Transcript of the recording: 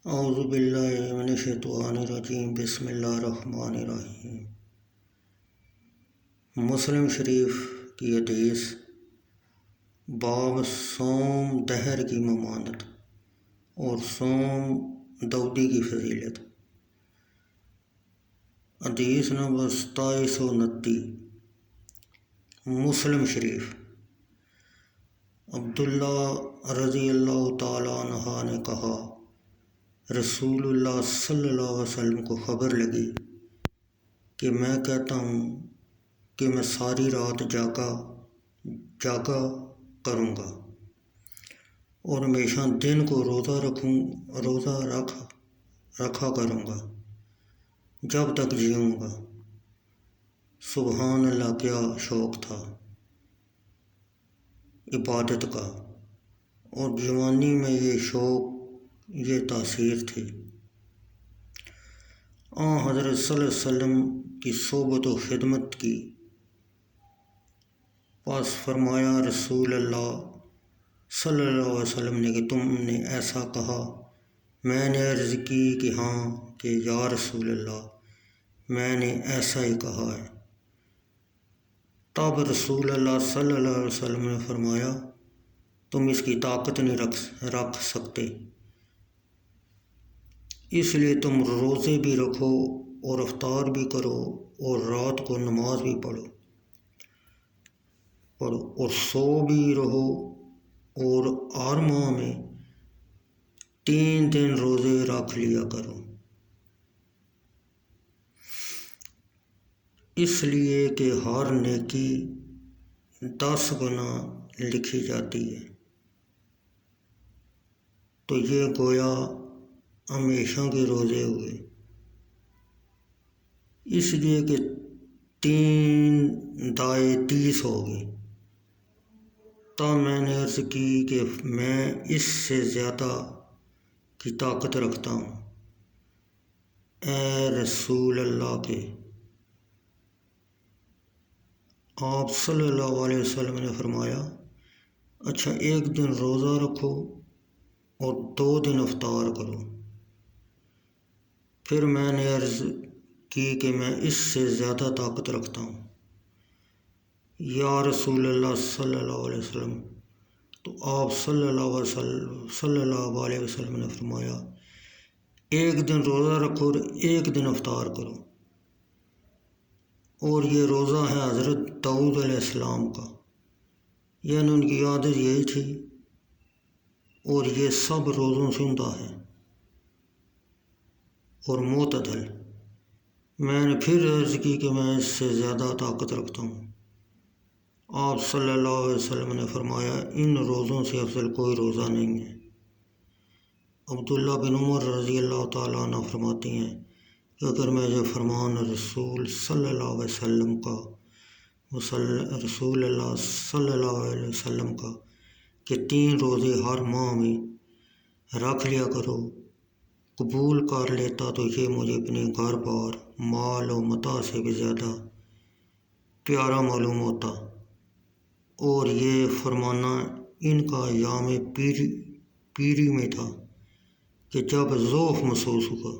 اعوذ باللہ من الشیطان الرجیم، بسم اللہ الرحمن الرحیم۔ مسلم شریف کی حدیث، باب صوم دہر کی ممانت اور صوم داؤدی کی فضیلت۔ حدیث نمبر 2729، مسلم شریف۔ عبداللہ رضی اللہ تعالیٰ عنہ نے کہا، رسول اللہ صلی اللہ علیہ وسلم کو خبر لگی کہ میں کہتا ہوں کہ میں ساری رات جاگا کروں گا اور ہمیشہ دن کو روزہ رکھا کروں گا جب تک جیوں گا۔ سبحان اللہ، کیا شوق تھا عبادت کا، اور جوانی میں یہ شوق، یہ تاثیر تھی۔ حضرت صلی اللہ علیہ وسلم کی صحبت و خدمت کی، پس فرمایا رسول اللہ صلی اللہ علیہ وسلم نے کہ تم نے ایسا کہا؟ میں نے عرض کی کہ ہاں، کہ یا رسول اللہ میں نے ایسا ہی کہا ہے۔ تب رسول اللہ صلی اللہ علیہ وسلم نے فرمایا، تم اس کی طاقت نہیں رکھ سکتے، اس لیے تم روزے بھی رکھو اور افطار بھی کرو اور رات کو نماز بھی پڑھو اور سو بھی رہو، اور ہر ماہ میں 3 دن روزے رکھ لیا کرو، اس لیے کہ ہر نیکی 10 گنا لکھی جاتی ہے۔ تو یہ گویا ہمیشہ کے روزے ہوئے، اس لیے کہ 3 دائے 30 ہو گئے۔ تب میں نے عرض کی کہ میں اس سے زیادہ کی طاقت رکھتا ہوں، اے رسول اللہ کے۔ آپ صلی اللہ علیہ وسلم نے فرمایا، اچھا 1 دن روزہ رکھو اور 2 دن افطار کرو۔ پھر میں نے عرض کی کہ میں اس سے زیادہ طاقت رکھتا ہوں، یا رسول اللہ صلی اللہ علیہ وسلم۔ تو آپ صلی اللہ علیہ وسلم نے فرمایا، 1 دن روزہ رکھو اور 1 دن افطار کرو، اور یہ روزہ ہے حضرت داؤد علیہ السلام کا، یعنی ان کی عادت یہی تھی، اور یہ سب روزوں سے عمدہ ہے اور معتدل۔ میں نے پھر عرض کی کہ میں اس سے زیادہ طاقت رکھتا ہوں۔ آپ صلی اللہ علیہ وسلم نے فرمایا، ان روزوں سے افضل کوئی روزہ نہیں ہے۔ عبداللہ بن عمر رضی اللہ تعالیٰ عنہ فرماتی ہیں کہ اگر میں یہ فرمان رسول صلی اللہ علیہ وسلم کا کہ 3 روزے ہر ماہ میں رکھ لیا کرو قبول کر لیتا، تو یہ مجھے اپنے گھر بار، مال و متاع سے بھی زیادہ پیارا معلوم ہوتا، اور یہ فرمانا ان کا ایام پیری میں تھا کہ جب ذوف محسوس ہوا۔